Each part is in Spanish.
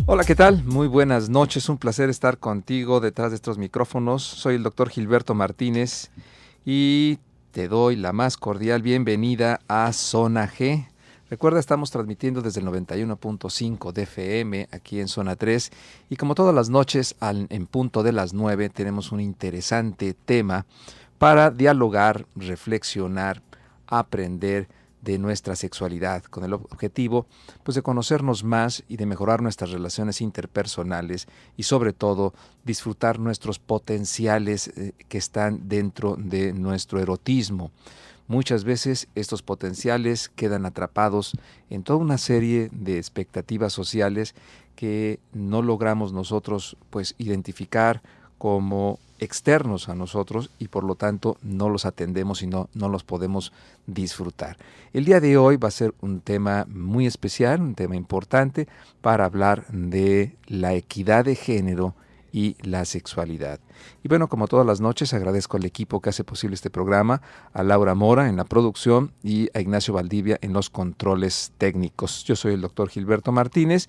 Hola, ¿qué tal? Muy buenas noches, un placer estar contigo detrás de estos micrófonos. Soy el doctor Gilberto Martínez y te doy la más cordial bienvenida a Zona G. Recuerda, estamos transmitiendo desde el 91.5 de FM aquí en Zona 3 y como todas las noches en punto de las 9 tenemos un interesante tema para dialogar, reflexionar, aprender de nuestra sexualidad, con el objetivo pues de conocernos más y de mejorar nuestras relaciones interpersonales y sobre todo disfrutar nuestros potenciales que están dentro de nuestro erotismo. Muchas veces estos potenciales quedan atrapados en toda una serie de expectativas sociales que no logramos nosotros pues identificar como externos a nosotros y por lo tanto no los atendemos y no los podemos disfrutar. El día de hoy va a ser un tema muy especial, un tema importante para hablar de la equidad de género y la sexualidad. Y bueno, como todas las noches, agradezco al equipo que hace posible este programa, a Laura Mora en la producción y a Ignacio Valdivia en los controles técnicos. Yo soy el doctor Gilberto Martínez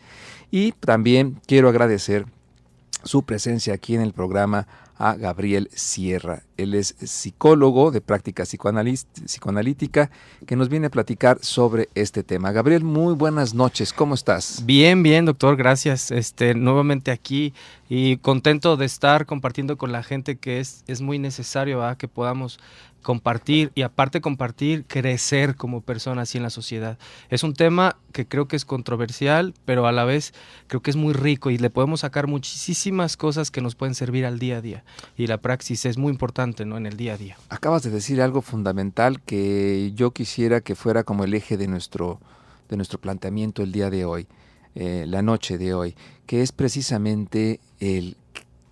y también quiero agradecer su presencia aquí en el programa a Gabriel Sierra. Él es psicólogo de práctica psicoanalítica que nos viene a platicar sobre este tema. Gabriel, muy buenas noches, ¿cómo estás? Bien, bien, doctor, gracias. Nuevamente aquí y contento de estar compartiendo con la gente que es muy necesario que podamos compartir y aparte compartir, crecer como personas y en la sociedad. Es un tema que creo que es controversial, pero a la vez creo que es muy rico y le podemos sacar muchísimas cosas que nos pueden servir al día a día. Y la praxis es muy importante, ¿no? En el día a día. Acabas de decir algo fundamental que yo quisiera que fuera como el eje de nuestro planteamiento el día de hoy, la noche de hoy, que es precisamente el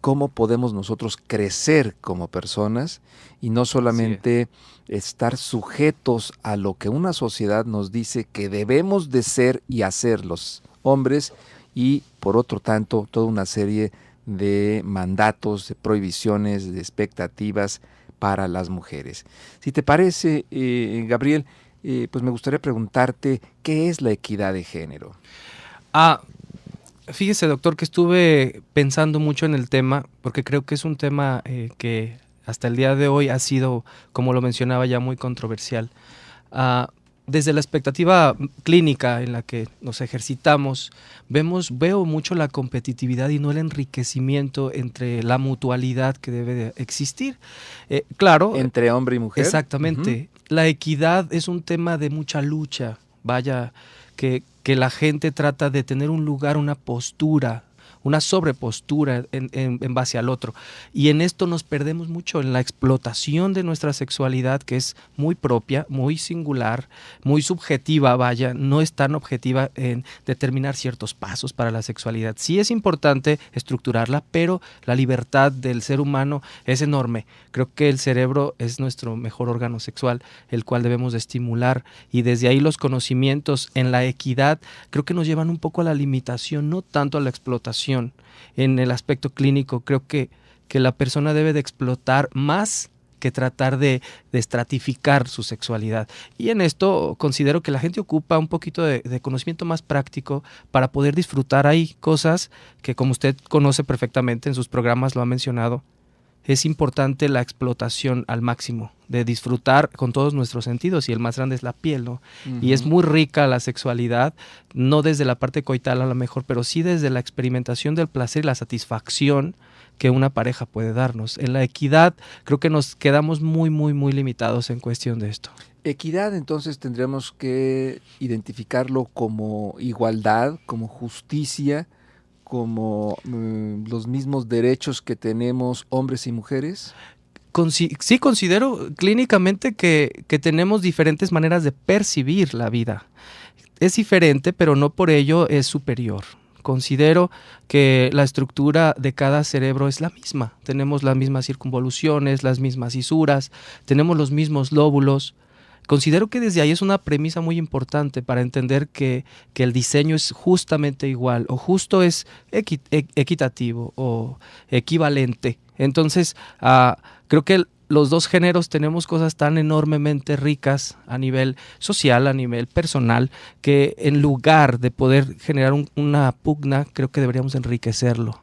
cómo podemos nosotros crecer como personas y no solamente estar sujetos a lo que una sociedad nos dice que debemos de ser y hacer los hombres y por otro tanto toda una serie de mandatos, de prohibiciones, de expectativas para las mujeres. Si te parece, Gabriel, pues me gustaría preguntarte, ¿qué es la equidad de género? Fíjese, doctor, que estuve pensando mucho en el tema, porque creo que es un tema que hasta el día de hoy ha sido, como lo mencionaba, ya muy controversial. Desde la expectativa clínica en la que nos ejercitamos, veo mucho la competitividad y no el enriquecimiento entre la mutualidad que debe de existir. Claro. ¿Entre hombre y mujer? Exactamente. La equidad es un tema de mucha lucha, vaya, que la gente trata de tener un lugar, una postura, una sobrepostura en base al otro. Y en esto nos perdemos mucho, en la explotación de nuestra sexualidad, que es muy propia, muy singular, muy subjetiva, vaya, no es tan objetiva en determinar ciertos pasos para la sexualidad. Sí es importante estructurarla, pero la libertad del ser humano es enorme. Creo que el cerebro es nuestro mejor órgano sexual, el cual debemos de estimular, y desde ahí los conocimientos en la equidad creo que nos llevan un poco a la limitación, no tanto a la explotación. En el aspecto clínico creo que la persona debe de explotar más que tratar de estratificar su sexualidad. Y en esto considero que la gente ocupa un poquito de conocimiento más práctico para poder disfrutar. Hay cosas que, como usted conoce perfectamente, en sus programas lo ha mencionado, es importante la explotación al máximo, de disfrutar con todos nuestros sentidos, y el más grande es la piel, ¿no? Y es muy rica la sexualidad, no desde la parte coital a lo mejor, pero sí desde la experimentación del placer y la satisfacción que una pareja puede darnos. En la equidad creo que nos quedamos muy, muy, muy limitados en cuestión de esto. Equidad, entonces tendremos que identificarlo como igualdad, como justicia, como los mismos derechos que tenemos hombres y mujeres. Sí, considero clínicamente que tenemos diferentes maneras de percibir la vida. Es diferente, pero no por ello es superior. Considero que la estructura de cada cerebro es la misma. Tenemos las mismas circunvoluciones, las mismas fisuras, tenemos los mismos lóbulos. Considero que desde ahí es una premisa muy importante para entender que el diseño es justamente igual, o justo es equitativo o equivalente. Entonces, creo que los dos géneros tenemos cosas tan enormemente ricas a nivel social, a nivel personal, que en lugar de poder generar una pugna, creo que deberíamos enriquecerlo.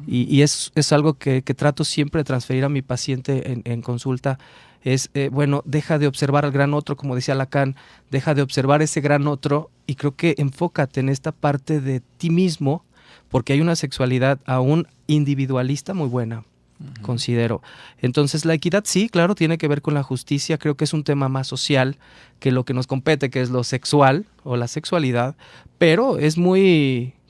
Y es algo que trato siempre de transferir a mi paciente en consulta. Es, bueno, deja de observar al gran otro, como decía Lacan, deja de observar ese gran otro y creo que enfócate en esta parte de ti mismo, porque hay una sexualidad aún individualista muy buena, considero. Entonces la equidad sí, claro, tiene que ver con la justicia, creo que es un tema más social que lo que nos compete, que es lo sexual o la sexualidad, pero es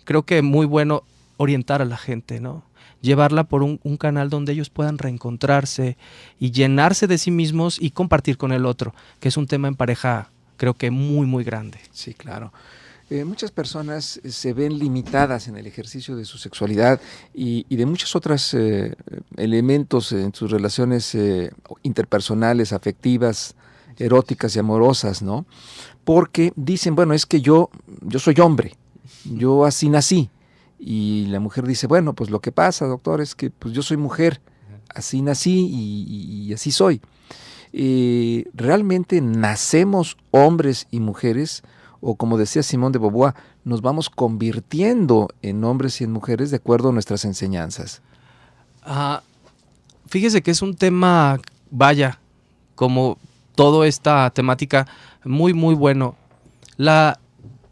creo que muy bueno orientar a la gente, ¿no? Llevarla por un canal donde ellos puedan reencontrarse y llenarse de sí mismos y compartir con el otro, que es un tema en pareja creo que muy, muy grande. Sí, claro. Muchas personas se ven limitadas en el ejercicio de su sexualidad y de muchos otros elementos en sus relaciones interpersonales, afectivas, eróticas y amorosas, ¿no? Porque dicen, bueno, es que yo soy hombre, yo así nací. Y la mujer dice, bueno, pues lo que pasa, doctor, es que pues yo soy mujer, así nací y así soy. ¿Realmente nacemos hombres y mujeres? O como decía Simone de Beauvoir, nos vamos convirtiendo en hombres y en mujeres de acuerdo a nuestras enseñanzas. Fíjese que es un tema, vaya, como toda esta temática, muy, muy bueno. La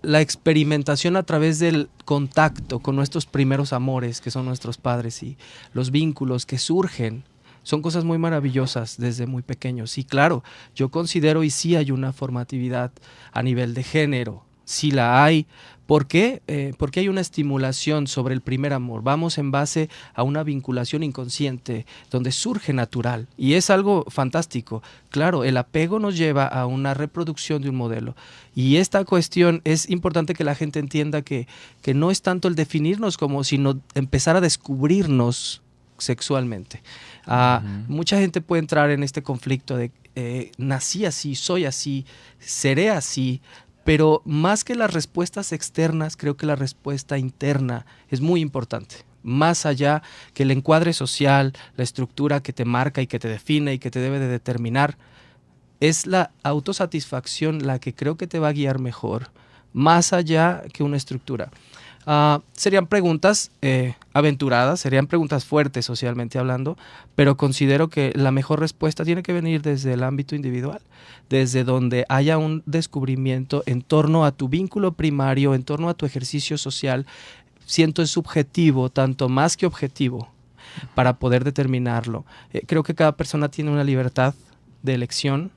experimentación a través del contacto con nuestros primeros amores, que son nuestros padres, y los vínculos que surgen, son cosas muy maravillosas desde muy pequeños. Y claro, yo considero y sí hay una formatividad a nivel de género, sí la hay. ¿Por qué? Porque hay una estimulación sobre el primer amor. Vamos en base a una vinculación inconsciente donde surge natural y es algo fantástico. Claro, el apego nos lleva a una reproducción de un modelo y esta cuestión es importante que la gente entienda que no es tanto el definirnos como sino empezar a descubrirnos sexualmente. Mucha gente puede entrar en este conflicto de nací así, soy así, seré así. Pero más que las respuestas externas, creo que la respuesta interna es muy importante. Más allá que el encuadre social, la estructura que te marca y que te define y que te debe de determinar, es la autosatisfacción la que creo que te va a guiar mejor, más allá que una estructura. Serían preguntas aventuradas, serían preguntas fuertes socialmente hablando, pero considero que la mejor respuesta tiene que venir desde el ámbito individual, desde donde haya un descubrimiento en torno a tu vínculo primario, en torno a tu ejercicio social. Siento es subjetivo, tanto más que objetivo, para poder determinarlo. Creo que cada persona tiene una libertad de elección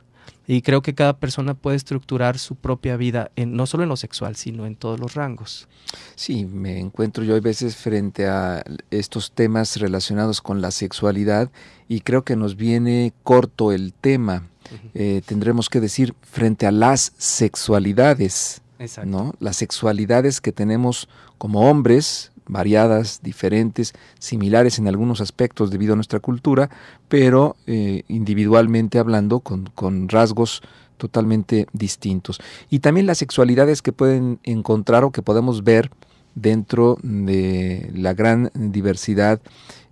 y creo que cada persona puede estructurar su propia vida, no solo en lo sexual, sino en todos los rangos. Sí, me encuentro yo a veces frente a estos temas relacionados con la sexualidad y creo que nos viene corto el tema. Tendremos que decir frente a las sexualidades, ¿no? Las sexualidades que tenemos como hombres, variadas, diferentes, similares en algunos aspectos debido a nuestra cultura, pero individualmente hablando con rasgos totalmente distintos. Y también las sexualidades que pueden encontrar o que podemos ver dentro de la gran diversidad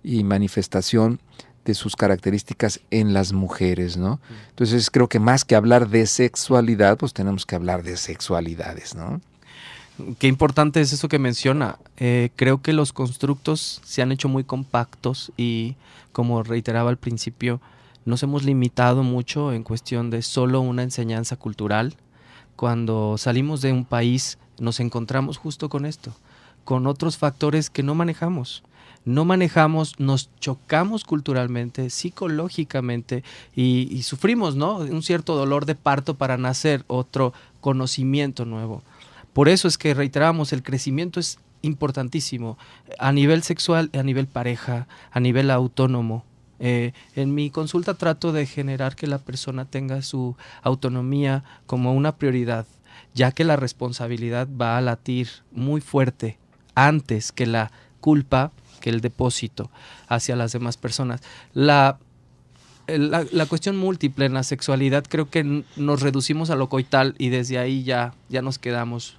y manifestación de sus características en las mujeres, ¿no? Entonces creo que más que hablar de sexualidad, pues tenemos que hablar de sexualidades, ¿no? Qué importante es eso que menciona. Creo que los constructos se han hecho muy compactos y, como reiteraba al principio, nos hemos limitado mucho en cuestión de solo una enseñanza cultural. Cuando salimos de un país nos encontramos justo con esto, con otros factores que no manejamos. No manejamos, nos chocamos culturalmente, psicológicamente y sufrimos, ¿no? Un cierto dolor de parto para nacer otro conocimiento nuevo. Por eso es que reiteramos, el crecimiento es importantísimo a nivel sexual, a nivel pareja, a nivel autónomo. En mi consulta trato de generar que la persona tenga su autonomía como una prioridad, ya que la responsabilidad va a latir muy fuerte antes que la culpa, que el depósito hacia las demás personas. La cuestión múltiple en la sexualidad creo que nos reducimos a lo coital y desde ahí ya nos quedamos.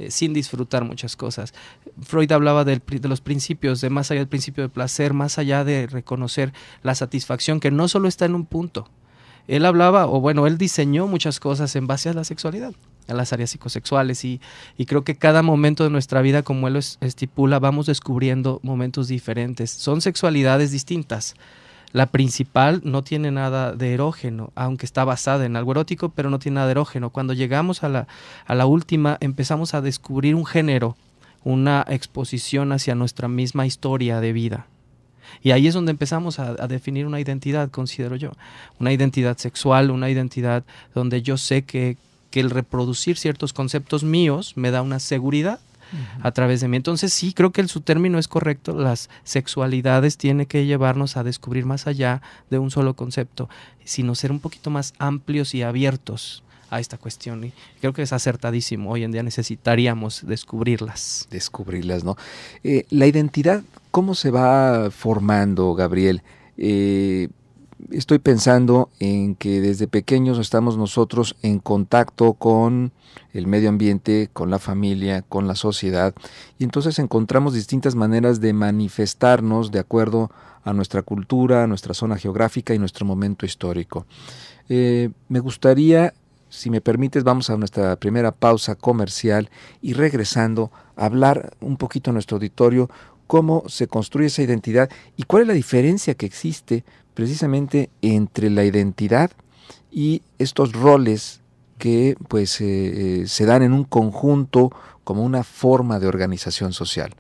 sin disfrutar muchas cosas. Freud hablaba de los principios, de más allá del principio de placer, más allá de reconocer la satisfacción que no solo está en un punto. Él hablaba, o bueno, él diseñó muchas cosas en base a la sexualidad, a las áreas psicosexuales, y creo que cada momento de nuestra vida, como él lo estipula, vamos descubriendo momentos diferentes. Son sexualidades distintas. La principal no tiene nada de erógeno, aunque está basada en algo erótico, pero no tiene nada de erógeno. Cuando llegamos a la última, empezamos a descubrir un género, una exposición hacia nuestra misma historia de vida. Y ahí es donde empezamos a definir una identidad, considero yo. Una identidad sexual, una identidad donde yo sé que el reproducir ciertos conceptos míos me da una seguridad a través de mí. Entonces sí, creo que su término es correcto. Las sexualidades tienen que llevarnos a descubrir más allá de un solo concepto, sino ser un poquito más amplios y abiertos a esta cuestión, y creo que es acertadísimo. Hoy en día necesitaríamos descubrirlas. Descubrirlas, ¿no? La identidad, ¿cómo se va formando, Gabriel? Estoy pensando en que desde pequeños estamos nosotros en contacto con el medio ambiente, con la familia, con la sociedad, y entonces encontramos distintas maneras de manifestarnos de acuerdo a nuestra cultura, a nuestra zona geográfica y nuestro momento histórico. Me gustaría, si me permites, vamos a nuestra primera pausa comercial y regresando a hablar un poquito a nuestro auditorio cómo se construye esa identidad y cuál es la diferencia que existe precisamente entre la identidad y estos roles que pues se dan en un conjunto como una forma de organización social.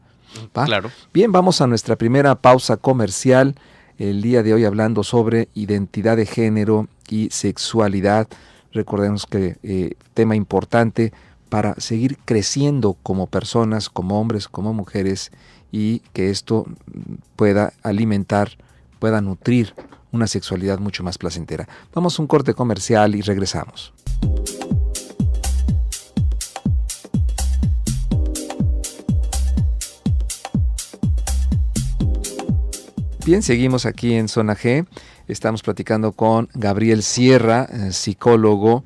¿Va? Claro. Bien, vamos a nuestra primera pausa comercial, el día de hoy hablando sobre identidad de género y sexualidad. Recordemos que tema importante para seguir creciendo como personas, como hombres, como mujeres, y que esto pueda alimentar, pueda nutrir una sexualidad mucho más placentera. Vamos a un corte comercial y regresamos. Bien, seguimos aquí en Zona G. Estamos platicando con Gabriel Sierra, psicólogo,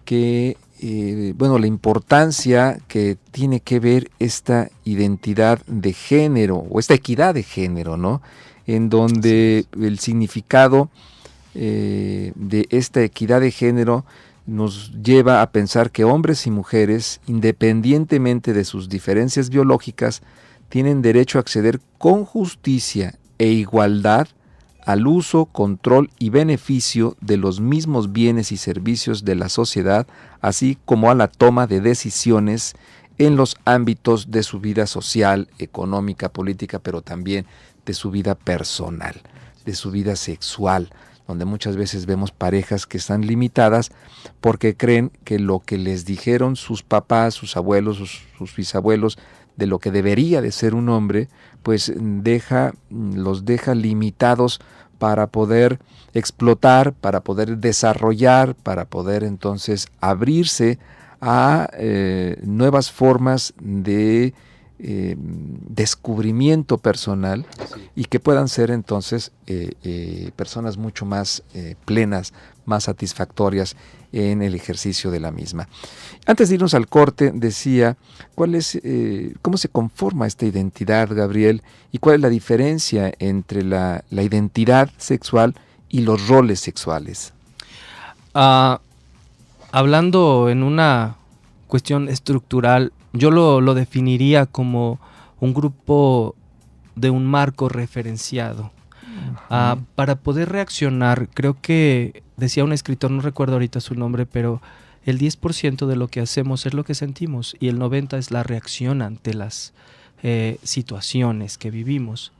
que, la importancia que tiene que ver esta identidad de género, o esta equidad de género, ¿no? En donde el significado de esta equidad de género nos lleva a pensar que hombres y mujeres, independientemente de sus diferencias biológicas, tienen derecho a acceder con justicia e igualdad al uso, control y beneficio de los mismos bienes y servicios de la sociedad, así como a la toma de decisiones en los ámbitos de su vida social, económica, política, pero también de su vida personal, de su vida sexual, donde muchas veces vemos parejas que están limitadas porque creen que lo que les dijeron sus papás, sus abuelos, sus bisabuelos, de lo que debería de ser un hombre, pues los deja limitados para poder explotar, para poder desarrollar, para poder entonces abrirse a nuevas formas de descubrimiento personal, y que puedan ser entonces personas mucho más plenas, más satisfactorias en el ejercicio de la misma. Antes de irnos al corte, decía, ¿cómo se conforma esta identidad, Gabriel? ¿Y cuál es la diferencia entre la identidad sexual y los roles sexuales? Hablando en una cuestión estructural, yo lo definiría como un grupo de un marco referenciado. Para poder reaccionar, creo que decía un escritor, no recuerdo ahorita su nombre, pero el 10% de lo que hacemos es lo que sentimos y el 90% es la reacción ante las situaciones que vivimos.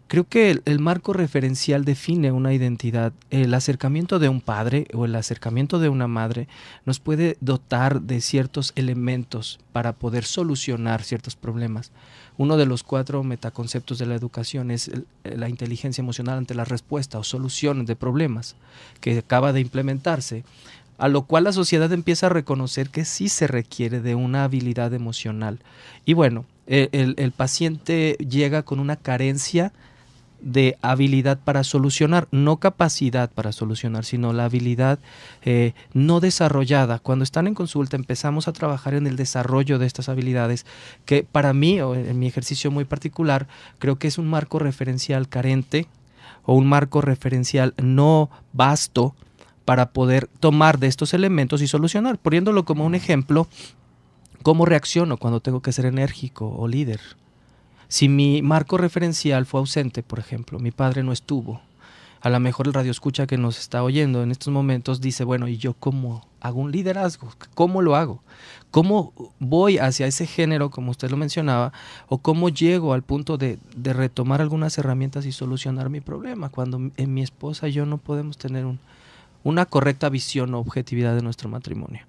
Creo que el marco referencial define una identidad. El acercamiento de un padre o el acercamiento de una madre nos puede dotar de ciertos elementos para poder solucionar ciertos problemas. Uno de los 4 metaconceptos de la educación es la inteligencia emocional ante la respuesta o soluciones de problemas, que acaba de implementarse, a lo cual la sociedad empieza a reconocer que sí se requiere de una habilidad emocional. Y bueno, el paciente llega con una carencia de habilidad para solucionar, no capacidad para solucionar, sino la habilidad no desarrollada. Cuando están en consulta empezamos a trabajar en el desarrollo de estas habilidades, que para mí, o en mi ejercicio muy particular, creo que es un marco referencial carente o un marco referencial no vasto para poder tomar de estos elementos y solucionar. Poniéndolo como un ejemplo, ¿cómo reacciono cuando tengo que ser enérgico o líder? Si mi marco referencial fue ausente, por ejemplo, mi padre no estuvo, a lo mejor el radioescucha que nos está oyendo en estos momentos dice, bueno, ¿y yo cómo hago un liderazgo? ¿Cómo lo hago? ¿Cómo voy hacia ese género, como usted lo mencionaba, o cómo llego al punto de retomar algunas herramientas y solucionar mi problema, cuando en mi esposa y yo no podemos tener una correcta visión o objetividad de nuestro matrimonio?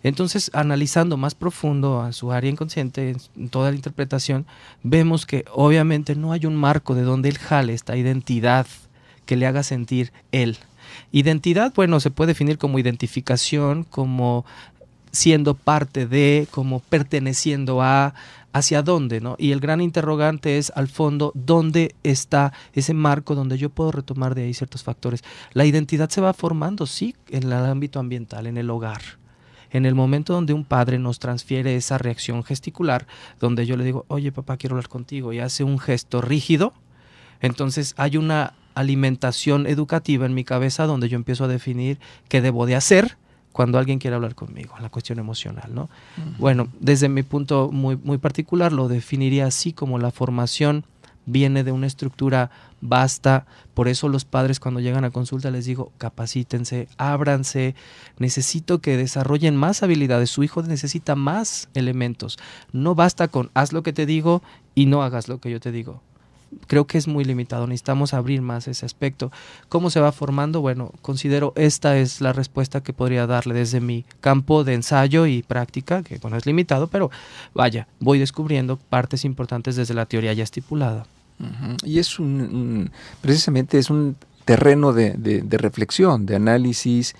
Entonces, analizando más profundo a su área inconsciente, en toda la interpretación, vemos que obviamente no hay un marco de donde él jale esta identidad que le haga sentir él. Identidad, bueno, se puede definir como identificación, como siendo parte de, como perteneciendo a, hacia dónde, ¿no? Y el gran interrogante es, al fondo, ¿dónde está ese marco donde yo puedo retomar de ahí ciertos factores? La identidad se va formando, sí, en el ámbito ambiental, en el hogar. En el momento donde un padre nos transfiere esa reacción gesticular, donde yo le digo, oye papá, quiero hablar contigo, y hace un gesto rígido, entonces hay una alimentación educativa en mi cabeza donde yo empiezo a definir qué debo de hacer cuando alguien quiere hablar conmigo, la cuestión emocional, ¿no? Uh-huh. Bueno, desde mi punto muy, muy particular lo definiría así, como la formación viene de una estructura vasta. Por eso los padres cuando llegan a consulta les digo, capacítense, ábranse, necesito que desarrollen más habilidades, su hijo necesita más elementos, no basta con haz lo que te digo y no hagas lo que yo te digo. Creo que es muy limitado, necesitamos abrir más ese aspecto. ¿Cómo se va formando? Bueno, considero esta es la respuesta que podría darle desde mi campo de ensayo y práctica, que bueno, es limitado, pero vaya, voy descubriendo partes importantes desde la teoría ya estipulada. Uh-huh. Y es precisamente es un terreno de reflexión, de análisis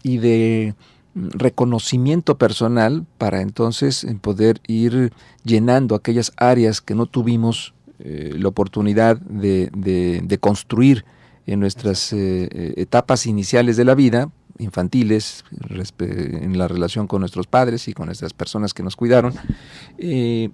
y de reconocimiento personal para entonces poder ir llenando aquellas áreas que no tuvimos la oportunidad de construir en nuestras etapas iniciales de la vida, infantiles, en la relación con nuestros padres y con nuestras personas que nos cuidaron. Y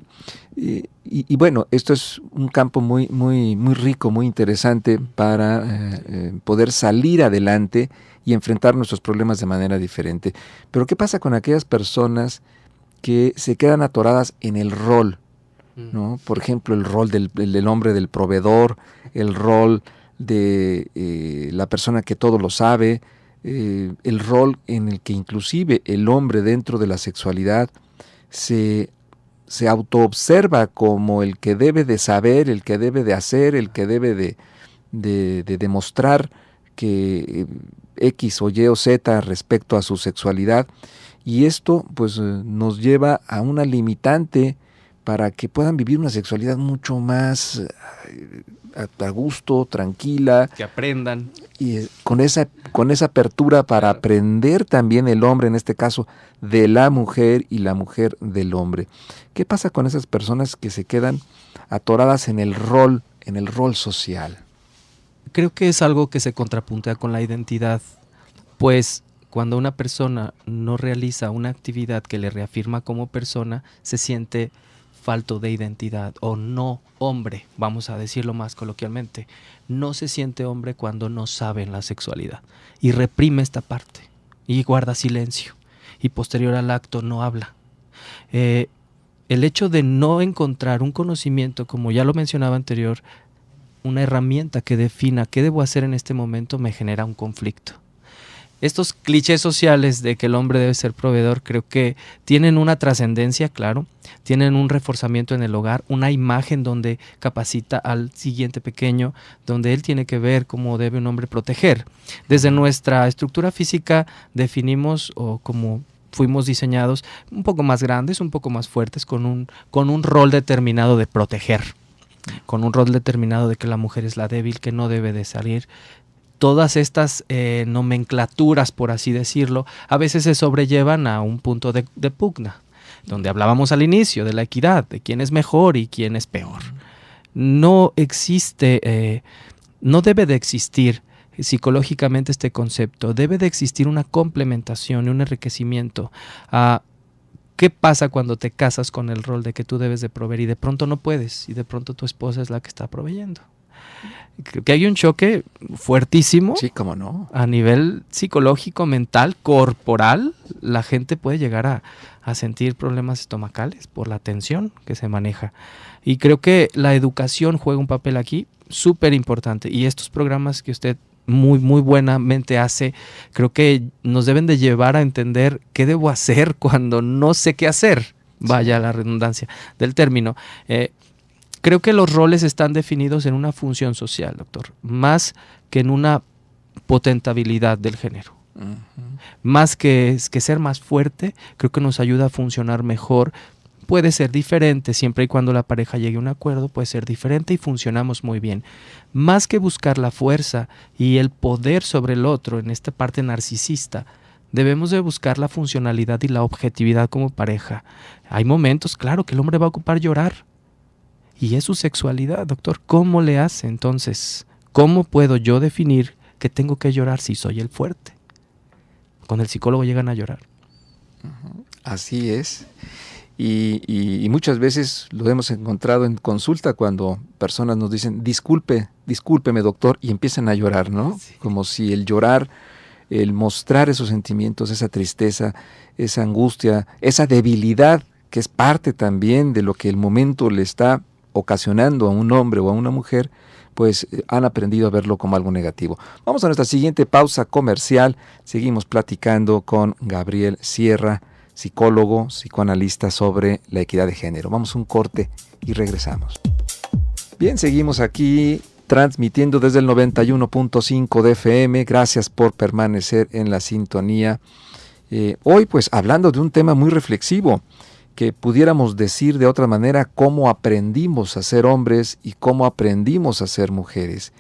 bueno, esto es un campo muy, muy, muy rico, muy interesante para poder salir adelante y enfrentar nuestros problemas de manera diferente. Pero ¿qué pasa con aquellas personas que se quedan atoradas en el rol? ¿No? Por ejemplo, el rol del hombre del proveedor, el rol de la persona que todo lo sabe, el rol en el que inclusive el hombre dentro de la sexualidad se autoobserva como el que debe de saber, el que debe de hacer, el que debe de demostrar que X o Y o Z respecto a su sexualidad, y esto pues nos lleva a una limitante para que puedan vivir una sexualidad mucho más a gusto, tranquila. Que aprendan. Y con esa apertura para aprender también el hombre, en este caso, de la mujer y la mujer del hombre. ¿Qué pasa con esas personas que se quedan atoradas en el rol social? Creo que es algo que se contrapuntea con la identidad, pues cuando una persona no realiza una actividad que le reafirma como persona, se siente falto de identidad o no hombre, vamos a decirlo más coloquialmente. No se siente hombre cuando no sabe en la sexualidad y reprime esta parte y guarda silencio y posterior al acto no habla. El hecho de no encontrar un conocimiento, como ya lo mencionaba anterior, una herramienta que defina qué debo hacer en este momento, me genera un conflicto. Estos clichés sociales de que el hombre debe ser proveedor creo que tienen una trascendencia, claro, tienen un reforzamiento en el hogar, una imagen donde capacita al siguiente pequeño, donde él tiene que ver cómo debe un hombre proteger. Desde nuestra estructura física definimos, o como fuimos diseñados, un poco más grandes, un poco más fuertes, con un rol determinado de proteger, con un rol determinado de que la mujer es la débil, que no debe de salir. Todas estas nomenclaturas, por así decirlo, a veces se sobrellevan a un punto de pugna, donde hablábamos al inicio de la equidad, de quién es mejor y quién es peor. no existe, no debe de existir psicológicamente este concepto, debe de existir una complementación y un enriquecimiento. ¿Qué pasa cuando te casas con el rol de que tú debes de proveer y de pronto no puedes y de pronto tu esposa es la que está proveyendo? Creo que hay un choque fuertísimo. Sí, cómo no. A nivel psicológico, mental, corporal, la gente puede llegar a sentir problemas estomacales por la tensión que se maneja. Y creo que la educación juega un papel aquí súper importante. Y estos programas que usted muy buenamente hace, creo que nos deben de llevar a entender qué debo hacer cuando no sé qué hacer. Vaya la redundancia del término. Creo que los roles están definidos en una función social, doctor, más que en una potentabilidad del género. Más que ser más fuerte, creo que nos ayuda a funcionar mejor. Puede ser diferente, siempre y cuando la pareja llegue a un acuerdo, puede ser diferente y funcionamos muy bien. Más que buscar la fuerza y el poder sobre el otro en esta parte narcisista, debemos de buscar la funcionalidad y la objetividad como pareja. Hay momentos, claro, que el hombre va a ocupar llorar. Y es su sexualidad, doctor. ¿Cómo le hace entonces? ¿Cómo puedo yo definir que tengo que llorar si soy el fuerte? Con el psicólogo llegan a llorar. Así es. Y muchas veces lo hemos encontrado en consulta cuando personas nos dicen, discúlpeme doctor, y empiezan a llorar, ¿no? Sí. Como si el llorar, el mostrar esos sentimientos, esa tristeza, esa angustia, esa debilidad, que es parte también de lo que el momento le está ocasionando a un hombre o a una mujer, pues han aprendido a verlo como algo negativo. Vamos a nuestra siguiente pausa comercial. Seguimos platicando con Gabriel Sierra, psicólogo, psicoanalista sobre la equidad de género. Vamos a un corte y regresamos. Bien, seguimos aquí transmitiendo desde el 91.5 de FM. Gracias por permanecer en la sintonía. Hoy pues hablando de un tema muy reflexivo, que pudiéramos decir de otra manera cómo aprendimos a ser hombres y cómo aprendimos a ser mujeres.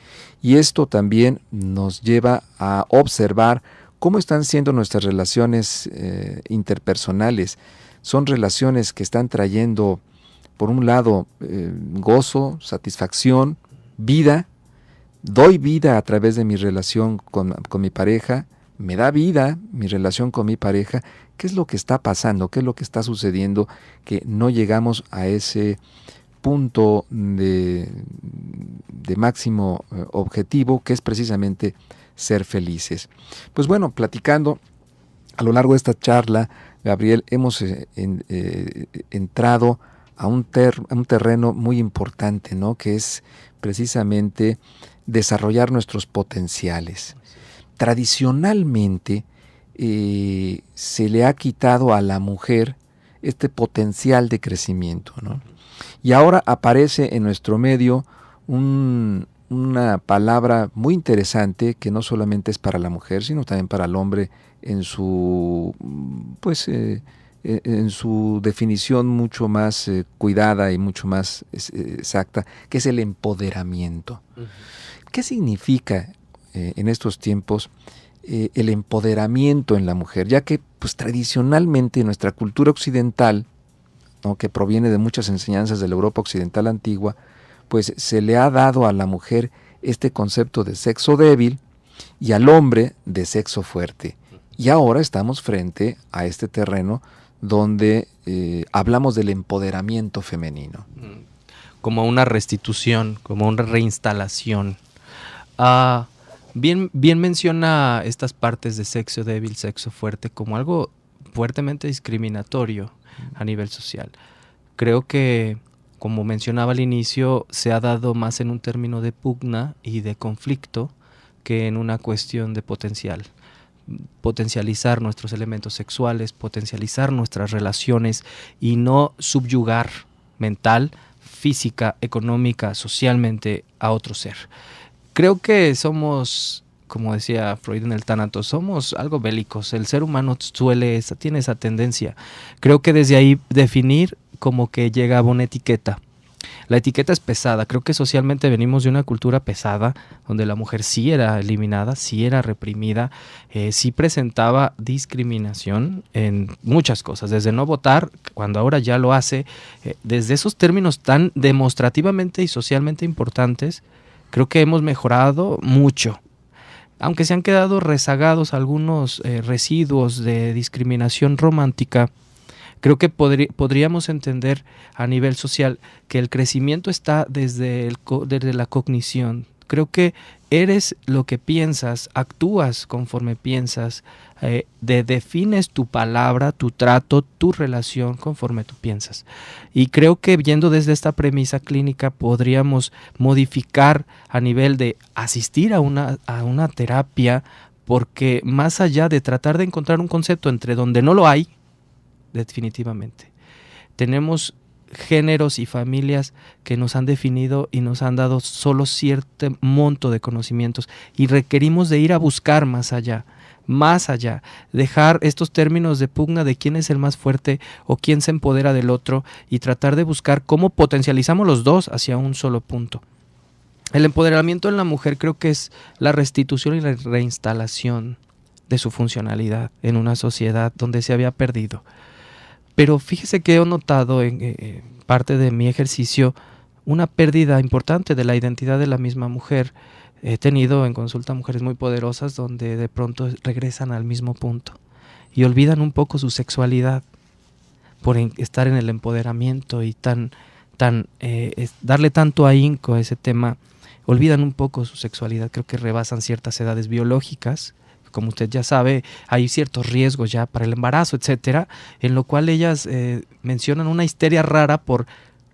Y esto también nos lleva a observar cómo están siendo nuestras relaciones interpersonales. Son relaciones que están trayendo, por un lado, gozo, satisfacción, vida. Doy vida a través de mi relación con mi pareja. Me da vida mi relación con mi pareja. ¿Qué es lo que está pasando? ¿Qué es lo que está sucediendo? Que no llegamos a ese punto de máximo objetivo, que es precisamente ser felices. Pues bueno, platicando a lo largo de esta charla, Gabriel, hemos entrado a un terreno muy importante, ¿no? Que es precisamente desarrollar nuestros potenciales. Tradicionalmente, se le ha quitado a la mujer este potencial de crecimiento, ¿no? Y ahora aparece en nuestro medio una palabra muy interesante que no solamente es para la mujer, sino también para el hombre en su definición mucho más cuidada y mucho más exacta, que es el empoderamiento. Uh-huh. ¿Qué significa en estos tiempos el empoderamiento en la mujer? Ya que pues tradicionalmente nuestra cultura occidental, ¿no?, que proviene de muchas enseñanzas de la Europa occidental antigua, pues se le ha dado a la mujer este concepto de sexo débil y al hombre de sexo fuerte. Y ahora estamos frente a este terreno donde hablamos del empoderamiento femenino. Como una restitución, como una reinstalación. Bien menciona estas partes de sexo débil, sexo fuerte, como algo fuertemente discriminatorio a nivel social. Creo que, como mencionaba al inicio, se ha dado más en un término de pugna y de conflicto que en una cuestión de potencial. Potencializar nuestros elementos sexuales, potencializar nuestras relaciones y no subyugar mental, física, económica, socialmente a otro ser. Creo que somos, como decía Freud en el Tánatos, somos algo bélicos. El ser humano tiene esa tendencia. Creo que desde ahí definir como que llega a una etiqueta. La etiqueta es pesada. Creo que socialmente venimos de una cultura pesada, donde la mujer sí era eliminada, sí era reprimida, sí presentaba discriminación en muchas cosas, desde no votar, cuando ahora ya lo hace, desde esos términos tan demostrativamente y socialmente importantes. Creo que hemos mejorado mucho, aunque se han quedado rezagados algunos residuos de discriminación romántica. Creo que podríamos entender a nivel social que el crecimiento está desde la cognición. Creo que eres lo que piensas, actúas conforme piensas, defines tu palabra, tu trato, tu relación conforme tú piensas. Y creo que viendo desde esta premisa clínica podríamos modificar a nivel de asistir a una terapia, porque más allá de tratar de encontrar un concepto entre donde no lo hay, definitivamente tenemos géneros y familias que nos han definido y nos han dado solo cierto monto de conocimientos, y requerimos de ir a buscar más allá, dejar estos términos de pugna de quién es el más fuerte o quién se empodera del otro, y tratar de buscar cómo potencializamos los dos hacia un solo punto. El empoderamiento en la mujer creo que es la restitución y la reinstalación de su funcionalidad en una sociedad donde se había perdido. Pero fíjese que he notado en parte de mi ejercicio una pérdida importante de la identidad de la misma mujer. He tenido en consulta mujeres muy poderosas donde de pronto regresan al mismo punto y olvidan un poco su sexualidad por estar en el empoderamiento y darle tanto ahínco a ese tema. Olvidan un poco su sexualidad. Creo que rebasan ciertas edades biológicas. Como usted ya sabe, hay ciertos riesgos ya para el embarazo, etcétera, en lo cual ellas mencionan una histeria rara por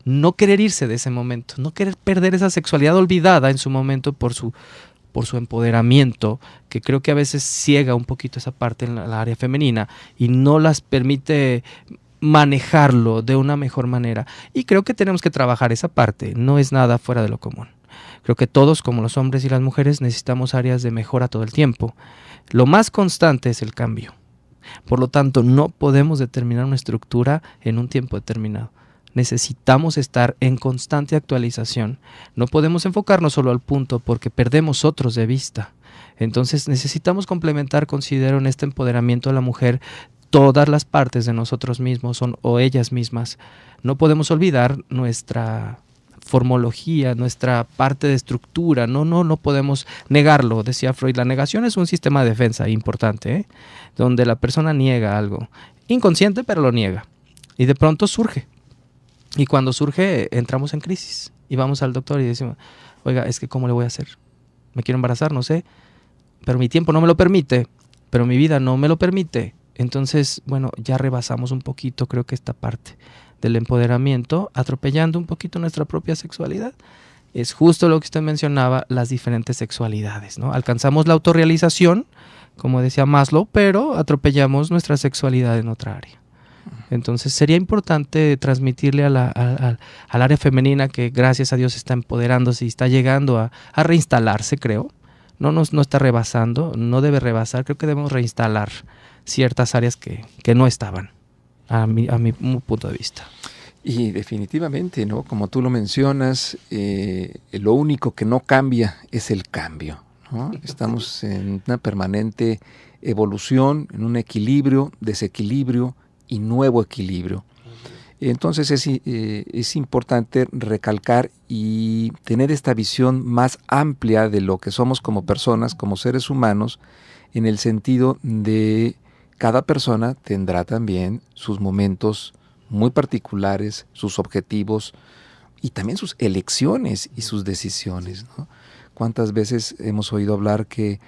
no querer irse de ese momento, no querer perder esa sexualidad olvidada en su momento por su empoderamiento, que creo que a veces ciega un poquito esa parte en la área femenina y no las permite manejarlo de una mejor manera. Y creo que tenemos que trabajar esa parte, no es nada fuera de lo común. Creo que todos, como los hombres y las mujeres, necesitamos áreas de mejora todo el tiempo. Lo más constante es el cambio. Por lo tanto, no podemos determinar una estructura en un tiempo determinado. Necesitamos estar en constante actualización. No podemos enfocarnos solo al punto porque perdemos otros de vista. Entonces necesitamos complementar, considero, en este empoderamiento de la mujer, todas las partes de nosotros mismos o ellas mismas. No podemos olvidar nuestra formología, nuestra parte de estructura, no podemos negarlo. Decía Freud, la negación es un sistema de defensa importante, donde la persona niega algo, inconsciente, pero lo niega, y de pronto surge, y cuando surge entramos en crisis, y vamos al doctor y decimos, oiga, es que ¿cómo le voy a hacer? Me quiero embarazar, no sé, pero mi tiempo no me lo permite, pero mi vida no me lo permite. Entonces, bueno, ya rebasamos un poquito, creo que esta parte del empoderamiento, atropellando un poquito nuestra propia sexualidad. Es justo lo que usted mencionaba, las diferentes sexualidades, ¿no? Alcanzamos la autorrealización, como decía Maslow, pero atropellamos nuestra sexualidad en otra área. Entonces sería importante transmitirle al área femenina que gracias a Dios está empoderándose y está llegando a reinstalarse, creo. No está rebasando, no debe rebasar, creo que debemos reinstalar ciertas áreas que no estaban. A mi punto de vista. Y definitivamente, ¿no? Como tú lo mencionas, lo único que no cambia es el cambio, ¿no? Estamos en una permanente evolución, en un equilibrio, desequilibrio y nuevo equilibrio. Entonces es importante recalcar y tener esta visión más amplia de lo que somos como personas, como seres humanos, en el sentido de cada persona tendrá también sus momentos muy particulares, sus objetivos y también sus elecciones y sus decisiones, ¿no? ¿Cuántas veces hemos oído hablar que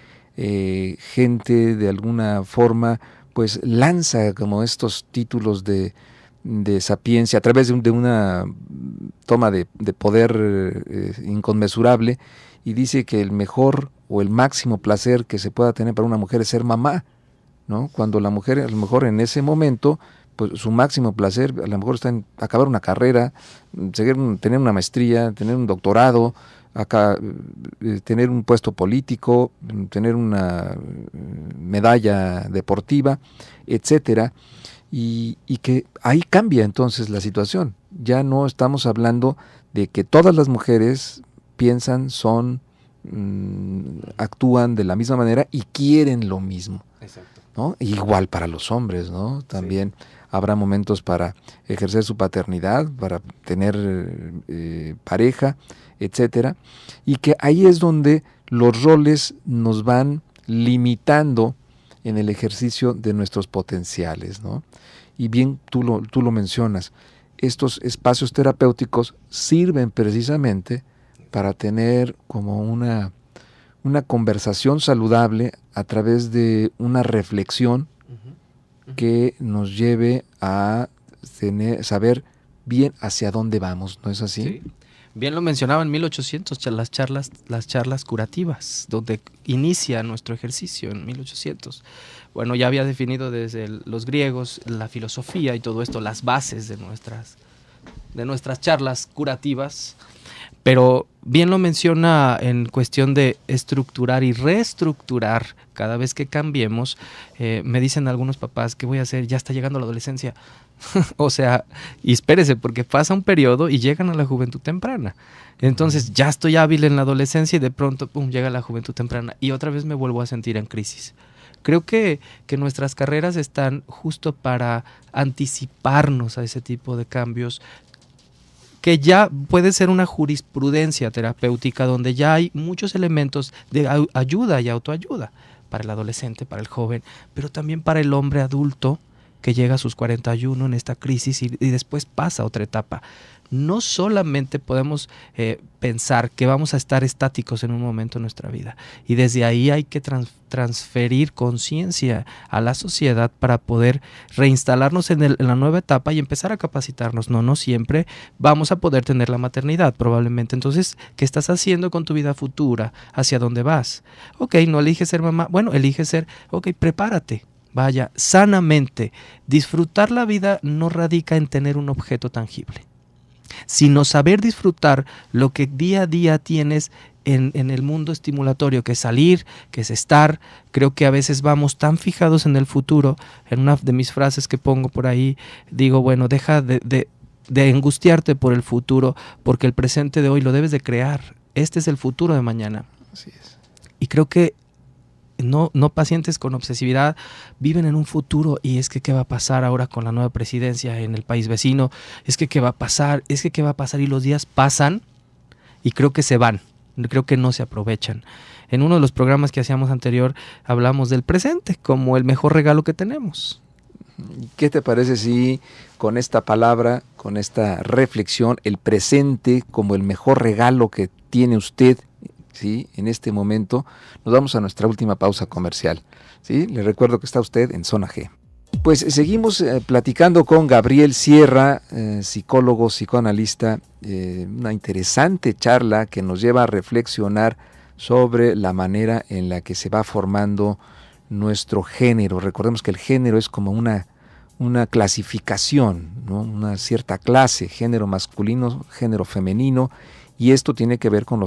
gente de alguna forma pues lanza como estos títulos de sapiencia a través de una toma de poder inconmensurable, y dice que el mejor o el máximo placer que se pueda tener para una mujer es ser mamá, ¿no? Cuando la mujer, a lo mejor en ese momento, pues su máximo placer a lo mejor está en acabar una carrera, tener una maestría, tener un doctorado, tener un puesto político, tener una medalla deportiva, etcétera, y que ahí cambia entonces la situación. ya no estamos hablando de que todas las mujeres piensan, actúan de la misma manera y quieren lo mismo. Exacto. ¿No? Igual para los hombres, ¿no? También habrá momentos para ejercer su paternidad, para tener pareja, etcétera, y que ahí es donde los roles nos van limitando en el ejercicio de nuestros potenciales, ¿no? Y bien, tú lo mencionas, estos espacios terapéuticos sirven precisamente para tener como una conversación saludable a través de una reflexión que nos lleve a saber bien hacia dónde vamos, ¿no es así? Sí. Bien lo mencionaba en 1800, las charlas curativas, donde inicia nuestro ejercicio en 1800. Bueno, ya había definido desde los griegos la filosofía y todo esto, las bases de nuestras charlas curativas. Pero bien lo menciona en cuestión de estructurar y reestructurar cada vez que cambiemos. Me dicen algunos papás, ¿qué voy a hacer? Ya está llegando la adolescencia. O sea, y espérese, porque pasa un periodo y llegan a la juventud temprana. Entonces ya estoy hábil en la adolescencia y de pronto pum, llega la juventud temprana y otra vez me vuelvo a sentir en crisis. Creo que nuestras carreras están justo para anticiparnos a ese tipo de cambios, que ya puede ser una jurisprudencia terapéutica donde ya hay muchos elementos de ayuda y autoayuda para el adolescente, para el joven, pero también para el hombre adulto que llega a sus 41 en esta crisis y después pasa a otra etapa. No solamente podemos pensar que vamos a estar estáticos en un momento de nuestra vida, y desde ahí hay que transferir conciencia a la sociedad para poder reinstalarnos en la nueva etapa y empezar a capacitarnos. No siempre vamos a poder tener la maternidad, probablemente. Entonces, ¿qué estás haciendo con tu vida futura? ¿Hacia dónde vas? Ok, no eliges ser mamá, bueno, eliges ser, ok, prepárate. Vaya, sanamente. Disfrutar la vida no radica en tener un objeto tangible, sino saber disfrutar lo que día a día tienes en el mundo estimulatorio, que es salir, que es estar. Creo que a veces vamos tan fijados en el futuro. En una de mis frases que pongo por ahí, digo, bueno, deja de angustiarte por el futuro, porque el presente de hoy lo debes de crear. Este es el futuro de mañana. Así es. Y creo que no pacientes con obsesividad viven en un futuro, y es que qué va a pasar ahora con la nueva presidencia en el país vecino, es que qué va a pasar, y los días pasan y creo que se van, creo que no se aprovechan. En uno de los programas que hacíamos anterior hablamos del presente como el mejor regalo que tenemos. ¿Qué te parece si con esta palabra, con esta reflexión, el presente como el mejor regalo que tiene usted, ¿sí?, en este momento, nos vamos a nuestra última pausa comercial, ¿sí? Le recuerdo que está usted en Zona G. Pues seguimos platicando con Gabriel Sierra, psicólogo, psicoanalista, una interesante charla que nos lleva a reflexionar sobre la manera en la que se va formando nuestro género. Recordemos que el género es como una clasificación, ¿no? Una cierta clase, género masculino, género femenino, y esto tiene que ver con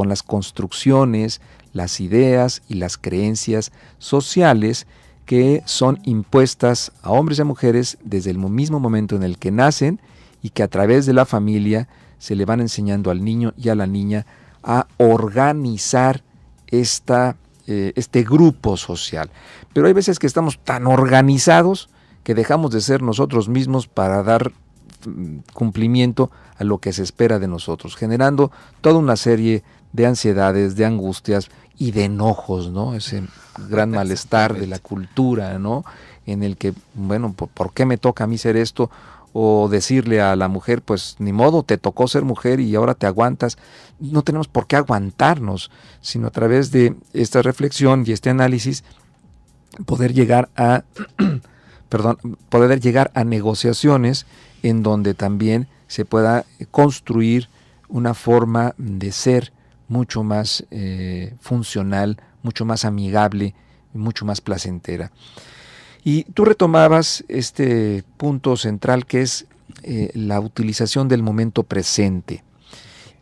las construcciones, las ideas y las creencias sociales que son impuestas a hombres y a mujeres desde el mismo momento en el que nacen, y que a través de la familia se le van enseñando al niño y a la niña a organizar este grupo social. Pero hay veces que estamos tan organizados que dejamos de ser nosotros mismos para dar cumplimiento a lo que se espera de nosotros, generando toda una serie de ansiedades, de angustias y de enojos, ¿no? Ese gran malestar de la cultura, ¿no? En el que, bueno, ¿por qué me toca a mí ser esto? O decirle a la mujer, pues ni modo, te tocó ser mujer y ahora te aguantas. No tenemos por qué aguantarnos, sino a través de esta reflexión y este análisis poder llegar a negociaciones en donde también se pueda construir una forma de ser mucho más funcional, mucho más amigable, mucho más placentera. Y tú retomabas este punto central que es la utilización del momento presente.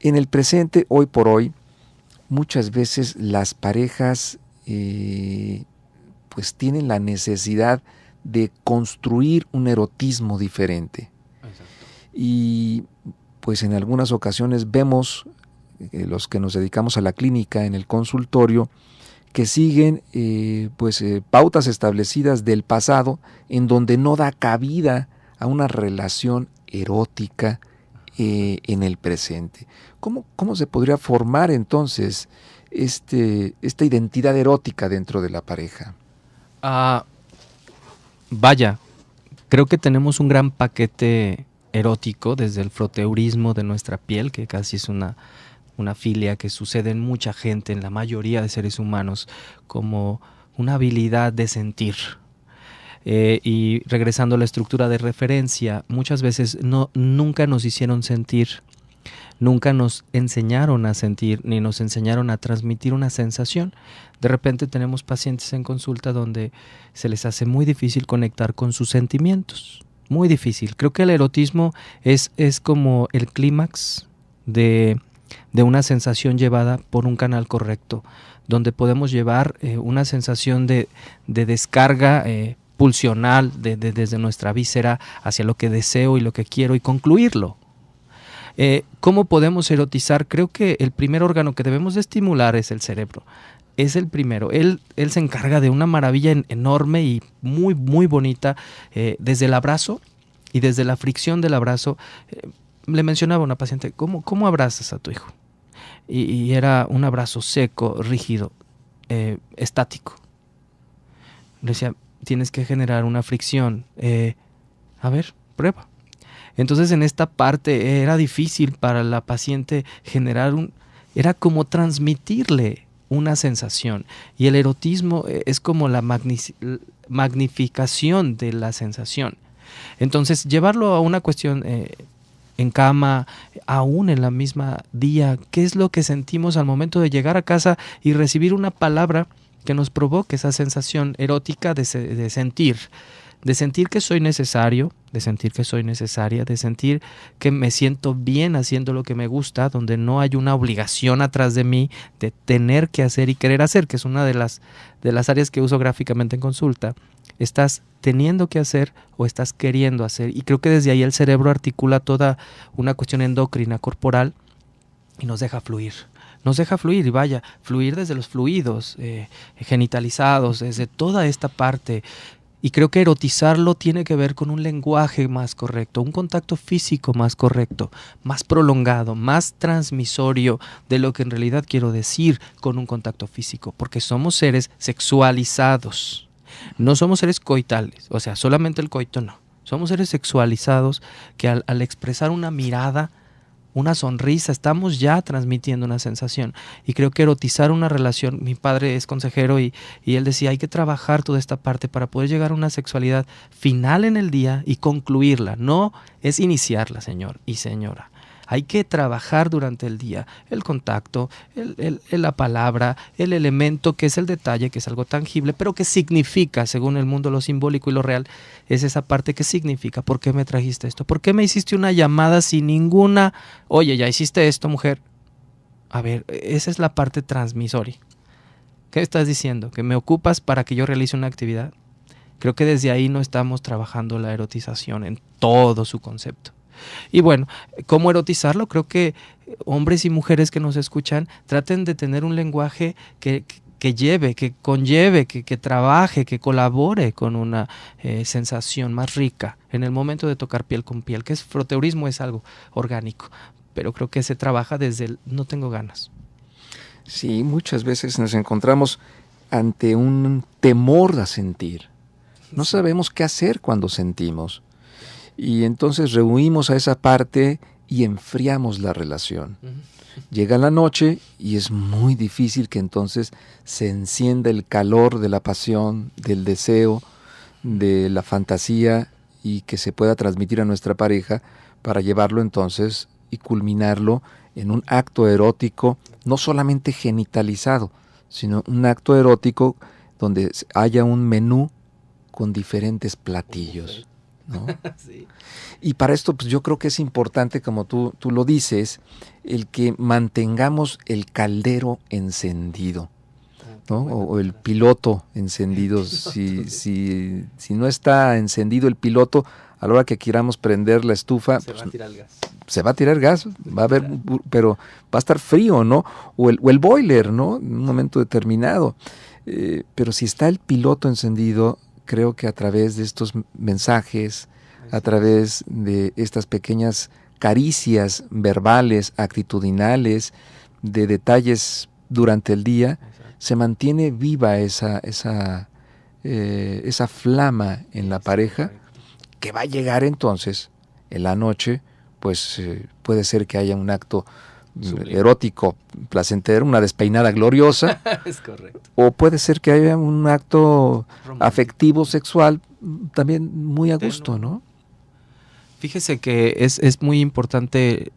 En el presente, hoy por hoy, muchas veces las parejas pues tienen la necesidad de construir un erotismo diferente. Exacto. y pues en algunas ocasiones vemos los que nos dedicamos a la clínica, en el consultorio, que siguen pautas establecidas del pasado en donde no da cabida a una relación erótica en el presente. ¿Cómo se podría formar entonces esta identidad erótica dentro de la pareja? Vaya, creo que tenemos un gran paquete erótico, desde el froteurismo de nuestra piel, que casi es una filia que sucede en mucha gente, en la mayoría de seres humanos, como una habilidad de sentir. Y regresando a la estructura de referencia, muchas veces nunca nos hicieron sentir, nunca nos enseñaron a sentir, ni nos enseñaron a transmitir una sensación. De repente tenemos pacientes en consulta donde se les hace muy difícil conectar con sus sentimientos, muy difícil. Creo que el erotismo es como el clímax de una sensación llevada por un canal correcto, donde podemos llevar una sensación de descarga pulsional desde nuestra víscera hacia lo que deseo y lo que quiero y concluirlo. ¿Cómo podemos erotizar? Creo que el primer órgano que debemos de estimular es el cerebro. Es el primero. Él se encarga de una maravilla enorme y muy, muy bonita, desde el abrazo y desde la fricción del abrazo. Le mencionaba a una paciente, ¿cómo abrazas a tu hijo? Y era un abrazo seco, rígido, estático. Le decía, tienes que generar una fricción. A ver, prueba. Entonces en esta parte era difícil para la paciente generar era como transmitirle una sensación. Y el erotismo es como la magnificación de la sensación. Entonces llevarlo a una cuestión en cama, aún en la misma día, ¿qué es lo que sentimos al momento de llegar a casa y recibir una palabra que nos provoque esa sensación erótica de sentir que soy necesario, de sentir que soy necesaria, de sentir que me siento bien haciendo lo que me gusta, donde no hay una obligación atrás de mí de tener que hacer y querer hacer, que es una de las áreas que uso gráficamente en consulta. Estás teniendo que hacer o estás queriendo hacer, y creo que desde ahí el cerebro articula toda una cuestión endocrina corporal y nos deja fluir. Nos deja fluir, y vaya, fluir desde los fluidos genitalizados, desde toda esta parte. Y creo que erotizarlo tiene que ver con un lenguaje más correcto, un contacto físico más correcto, más prolongado, más transmisorio de lo que en realidad quiero decir con un contacto físico, porque somos seres sexualizados, no somos seres coitales, o sea, solamente el coito no. Somos seres sexualizados que al expresar una mirada, una sonrisa, estamos ya transmitiendo una sensación. Y creo que erotizar una relación, mi padre es consejero y él decía, hay que trabajar toda esta parte para poder llegar a una sexualidad final en el día y concluirla. No es iniciarla, señor y señora. Hay que trabajar durante el día el contacto, la palabra, el elemento que es el detalle, que es algo tangible, pero que significa, según el mundo, lo simbólico y lo real, es esa parte que significa. ¿Por qué me trajiste esto? ¿Por qué me hiciste una llamada sin ninguna? Oye, ya hiciste esto, mujer. A ver, esa es la parte transmisoria. ¿Qué estás diciendo? ¿Que me ocupas para que yo realice una actividad? Creo que desde ahí no estamos trabajando la erotización en todo su concepto. Y bueno, ¿cómo erotizarlo? Creo que hombres y mujeres que nos escuchan traten de tener un lenguaje que lleve, que conlleve, que trabaje, que colabore con una sensación más rica en el momento de tocar piel con piel, que es froteurismo, es algo orgánico, pero creo que se trabaja desde el no tengo ganas. Sí, muchas veces nos encontramos ante un temor a sentir. No sabemos qué hacer cuando sentimos. Y entonces rehuimos a esa parte y enfriamos la relación. Llega la noche y es muy difícil que entonces se encienda el calor de la pasión, del deseo, de la fantasía, y que se pueda transmitir a nuestra pareja para llevarlo entonces y culminarlo en un acto erótico, no solamente genitalizado, sino un acto erótico donde haya un menú con diferentes platillos, ¿no? Sí. Y para esto pues yo creo que es importante, como tú lo dices, el que mantengamos el caldero encendido, ¿no? O el piloto encendido. Si no está encendido el piloto, a la hora que queramos prender la estufa, Se va a tirar el gas. se va a tirar gas, va a haber, pero va a estar frío, ¿no? O el boiler, ¿no? En un momento determinado. Pero si está el piloto encendido, creo que a través de estos mensajes, a través de estas pequeñas caricias verbales, actitudinales, de detalles durante el día, se mantiene viva esa flama en la pareja, que va a llegar entonces en la noche, pues puede ser que haya un acto erótico, placentero, una despeinada gloriosa. Es correcto. O puede ser que haya un acto afectivo, sexual, también muy a gusto, ¿no? Fíjese que es muy importante,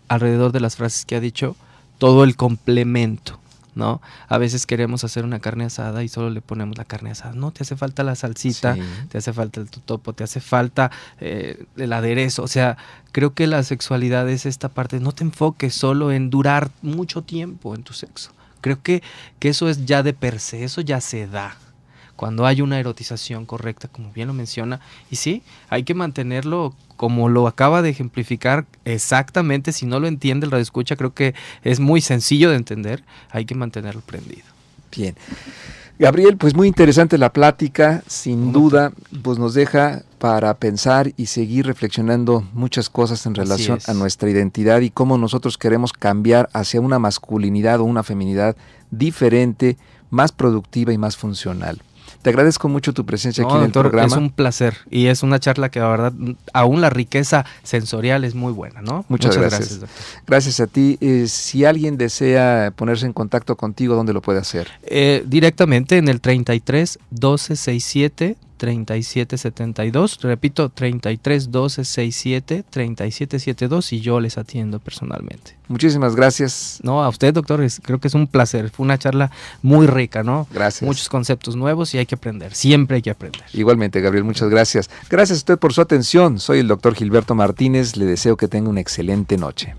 alrededor de las frases que ha dicho, todo el complemento, ¿no? A veces queremos hacer una carne asada y solo le ponemos la carne asada. No, te hace falta la salsita, sí, te hace falta el totopo, te hace falta el aderezo. O sea, creo que la sexualidad es esta parte. No te enfoques solo en durar mucho tiempo en tu sexo. Creo que eso es ya de per se, eso ya se da. Cuando hay una erotización correcta, como bien lo menciona, y sí, hay que mantenerlo como lo acaba de ejemplificar exactamente. Si no lo entiende el radioescucha, creo que es muy sencillo de entender, hay que mantenerlo prendido. Bien. Gabriel, pues muy interesante la plática, sin duda, pues nos deja para pensar y seguir reflexionando muchas cosas en relación a nuestra identidad y cómo nosotros queremos cambiar hacia una masculinidad o una feminidad diferente, más productiva y más funcional. Te agradezco mucho tu presencia aquí en el programa. Es un placer y es una charla que, la verdad, aún la riqueza sensorial es muy buena, ¿no? Muchas gracias, doctor. Gracias a ti. Si alguien desea ponerse en contacto contigo, ¿dónde lo puede hacer? Directamente en el 33 12 67 37 72, repito, 33 12 67 37 72, y yo les atiendo personalmente. Muchísimas gracias. No, a usted, doctor, creo que es un placer. Fue una charla muy rica, ¿no? Gracias. Muchos conceptos nuevos y hay que aprender, siempre hay que aprender. Igualmente, Gabriel, muchas gracias. Gracias a usted por su atención. Soy el doctor Gilberto Martínez. Le deseo que tenga una excelente noche.